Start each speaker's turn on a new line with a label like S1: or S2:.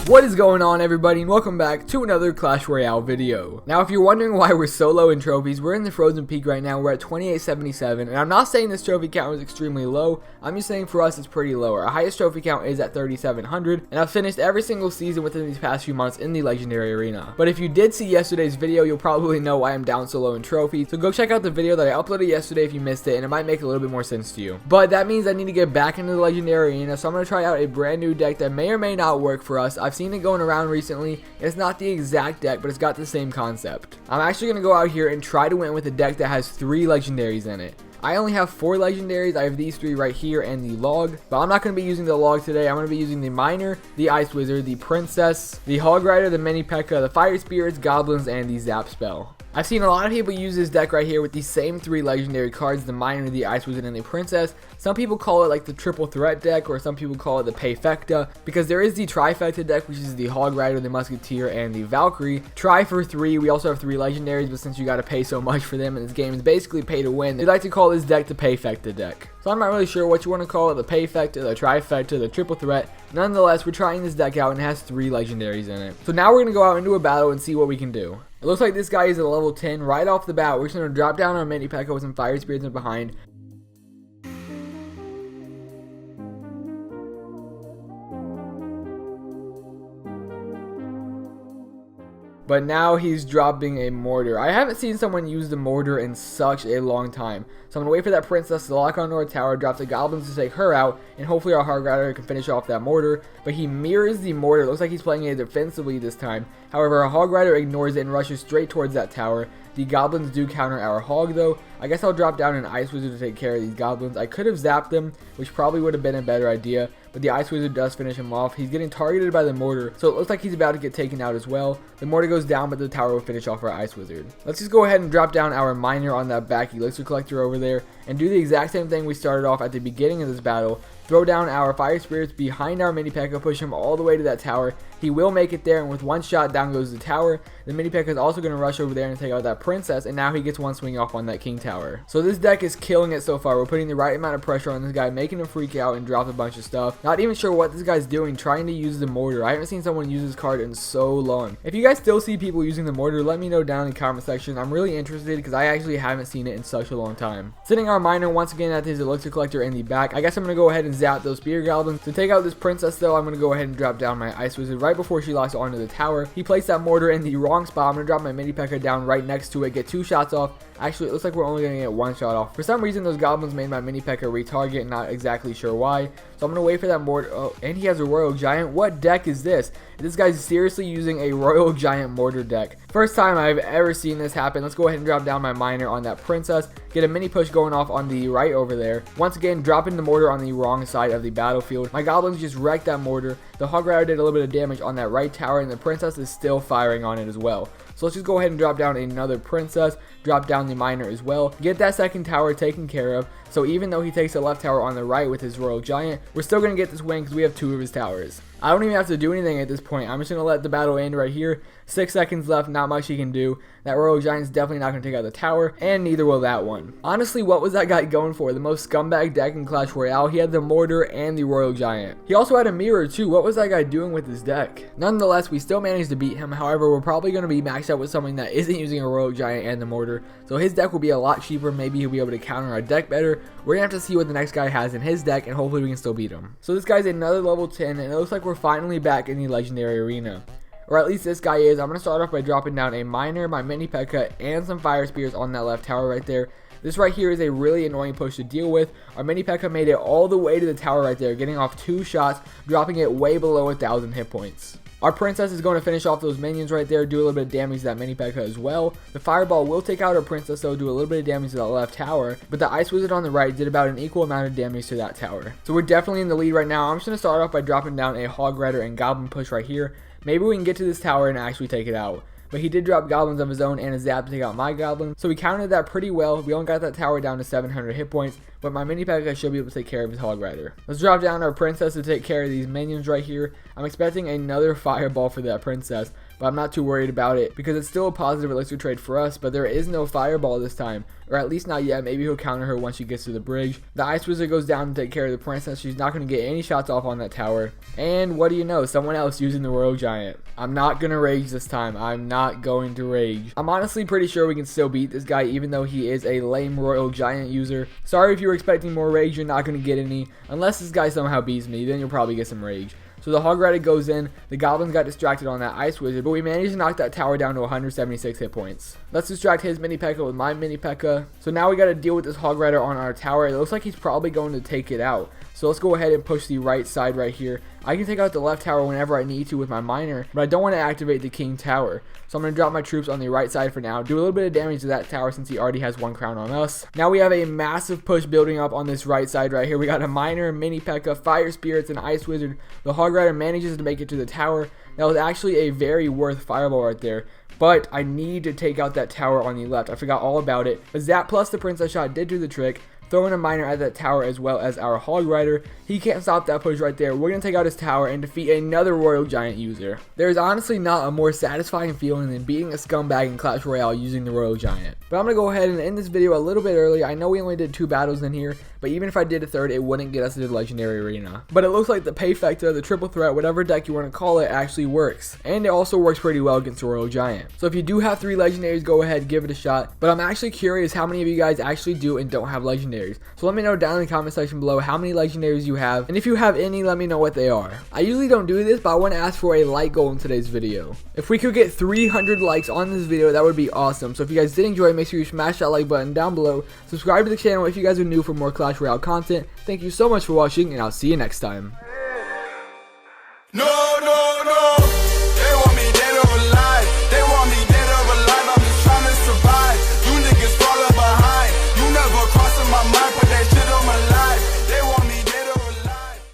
S1: What is going on, everybody, and welcome back to another Clash Royale video. Now, if you're wondering why we're so low in trophies, we're in the frozen peak right now. We're at 2877, and I'm not saying this trophy count is extremely low. I'm just saying for us it's pretty low. Our highest trophy count is at 3700, and I've finished every single season within these past few months in the legendary arena. But if you did see yesterday's video, you'll probably know why I'm down so low in trophies. So go check out the video that I uploaded yesterday if you missed it, and it might make a little bit more sense to you. But that means I need to get back into the legendary arena, so I'm going to try out a brand new deck that may or may not work for us. I've seen it going around recently. It's not the exact deck, but it's got the same concept. I'm actually going to go out here and try to win with a deck that has 3 legendaries in it. I only have 4 legendaries. I have these 3 right here and the log, but I'm not going to be using the log today. I'm going to be using the miner, the ice wizard, the princess, the hog rider, the mini P.E.K.K.A., the fire spirits, goblins, and the zap spell. I've seen a lot of people use this deck right here with these same 3 legendary cards, the miner, the ice wizard, and the princess. Some people call it like the triple threat deck, or some people call it the PAYFECTA, because there is the trifecta deck, which is the hog rider, the musketeer, and the valkyrie. Try for 3. We also have 3 legendaries, but since you got to pay so much for them in this game, it's basically pay to win. They like to call this deck the PAYFECTA deck. So I'm not really sure what you want to call it, the PAYFECTA, the trifecta, the triple threat. Nonetheless, we're trying this deck out and it has 3 legendaries in it. So now we're going to go out into a battle and see what we can do. It looks like this guy is at level 10 right off the bat. We're just going to drop down our mini P.E.K.K.A. with some fire spirits in behind. But now he's dropping a mortar. I haven't seen someone use the mortar in such a long time. So I'm going to wait for that princess to lock onto our tower, drop the goblins to take her out, and hopefully our hog rider can finish off that mortar. But he mirrors the mortar. It looks like he's playing it defensively this time. However, our hog rider ignores it and rushes straight towards that tower. The goblins do counter our hog though. I guess I'll drop down an ice wizard to take care of these goblins. I could have zapped them, which probably would have been a better idea, but the ice wizard does finish him off. He's getting targeted by the mortar, so it looks like he's about to get taken out as well. The mortar goes down, but the tower will finish off our ice wizard. Let's just go ahead and drop down our miner on that back elixir collector over there and do the exact same thing we started off at the beginning of this battle. Throw down our fire spirits behind our mini P.E.K.K.A., push him all the way to that tower. He will make it there, and with one shot, down goes the tower. The mini P.E.K.K.A. is also going to rush over there and take out that princess, and now he gets one swing off on that king tower. So this deck is killing it so far. We're putting the right amount of pressure on this guy, making him freak out and drop a bunch of stuff. Not even sure what this guy's doing, trying to use the mortar. I haven't seen someone use this card in so long. If you guys still see people using the mortar, let me know down in the comment section. I'm really interested because I actually haven't seen it in such a long time. Sitting our miner once again at his elixir collector in the back. I guess I'm going to go ahead and zap those spear goblins. To take out this princess though, I'm going to go ahead and drop down my ice wizard right before she locks onto the tower. He placed that mortar in the wrong spot. I'm going to drop my mini P.E.K.K.A. down right next to it, get 2 shots off. Actually, it looks like we're only going to get 1 shot off. For some reason, those goblins made my mini P.E.K.K.A. retarget, not exactly sure why. So I'm going to wait for that mortar. Oh, and he has a royal giant. What deck is this? This guy's seriously using a royal giant mortar deck. First time I've ever seen this happen. Let's go ahead and drop down my miner on that princess. Get a mini push going off on the right over there. Once again, dropping the mortar on the wrong side of the battlefield. My goblins just wrecked that mortar. The hog rider did a little bit of damage on that right tower, and the princess is still firing on it as well. So let's just go ahead and drop down another princess, drop down the miner as well, get that second tower taken care of. So even though he takes the left tower on the right with his royal giant, we're still going to get this win because we have 2 of his towers. I don't even have to do anything at this point. I'm just going to let the battle end right here. 6 seconds left, not much he can do. That royal giant's definitely not going to take out the tower, and neither will that one. Honestly, what was that guy going for? The most scumbag deck in Clash Royale. He had the mortar and the royal giant. He also had a mirror too. What was that guy doing with his deck? Nonetheless, we still managed to beat him. However, we're probably going to be maxed out with something that isn't using a royal giant and the mortar. So his deck will be a lot cheaper. Maybe he'll be able to counter our deck better. We're going to have to see what the next guy has in his deck, and hopefully we can still beat him. So this guy's another level 10, and it looks like we're finally back in the legendary arena. Or at least this guy is. I'm going to start off by dropping down a miner, my mini P.E.K.K.A., and some fire spears on that left tower right there. This right here is a really annoying push to deal with. Our mini P.E.K.K.A. made it all the way to the tower right there, getting off 2 shots, dropping it way below 1,000 hit points. Our princess is going to finish off those minions right there, do a little bit of damage to that mini P.E.K.K.A. as well. The fireball will take out our princess though, do a little bit of damage to that left tower, but the ice wizard on the right did about an equal amount of damage to that tower. So we're definitely in the lead right now. I'm just going to start off by dropping down a hog rider and goblin push right here. Maybe we can get to this tower and actually take it out. But he did drop goblins of his own and a zap to take out my goblin. So we countered that pretty well. We only got that tower down to 700 hit points. But my mini P.E.K.K.A. should be able to take care of his hog rider. Let's drop down our princess to take care of these minions right here. I'm expecting another fireball for that princess. but I'm not too worried about it because it's still a positive elixir trade for us, but there is no fireball this time. Or at least not yet. Maybe he'll counter her once she gets to the bridge. The Ice Wizard goes down to take care of the princess. She's not going to get any shots off on that tower. And what do you know? Someone else using the Royal Giant. I'm not going to rage this time. I'm not going to rage. I'm honestly pretty sure we can still beat this guy even though he is a lame Royal Giant user. Sorry if you were expecting more rage. You're not going to get any. Unless this guy somehow beats me, then you'll probably get some rage. So the Hog Rider goes in, the Goblins got distracted on that Ice Wizard, but we managed to knock that tower down to 176 hit points. Let's distract his Mini P.E.K.K.A. with my Mini P.E.K.K.A. So now we got to deal with this Hog Rider on our tower. It looks like he's probably going to take it out. So let's go ahead and push the right side right here. I can take out the left tower whenever I need to with my miner, but I don't want to activate the King Tower. So I'm going to drop my troops on the right side for now, do a little bit of damage to that tower since he already has 1 crown on us. Now we have a massive push building up on this right side right here. We got a miner, Mini P.E.K.K.A, Fire Spirits, and Ice Wizard. The Hog Rider manages to make it to the tower. That was actually a very worth fireball right there. But I need to take out that tower on the left. I forgot all about it. But that plus the Princess Shot did do the trick. Throwing a miner at that tower as well as our Hog Rider. He can't stop that push right there. We're going to take out his tower and defeat another Royal Giant user. There's honestly not a more satisfying feeling than beating a scumbag in Clash Royale using the Royal Giant. But I'm going to go ahead and end this video a little bit early. I know we only did 2 battles in here, but even if I did a third, it wouldn't get us to the Legendary Arena. But it looks like the PAYFECTA, the triple threat, whatever deck you want to call it, actually works. And it also works pretty well against the Royal Giant. So if you do have 3 legendaries, go ahead, give it a shot. But I'm actually curious how many of you guys actually do and don't have legendaries. So let me know down in the comment section below how many legendaries you have, and if you have any, let me know what they are. I usually don't do this, but I want to ask for a like goal in today's video. If we could get 300 likes on this video, that would be awesome. So if you guys did enjoy, make sure you smash that like button down below. Subscribe to the channel if you guys are new for more Clash Royale content. Thank you so much for watching, and I'll see you next time.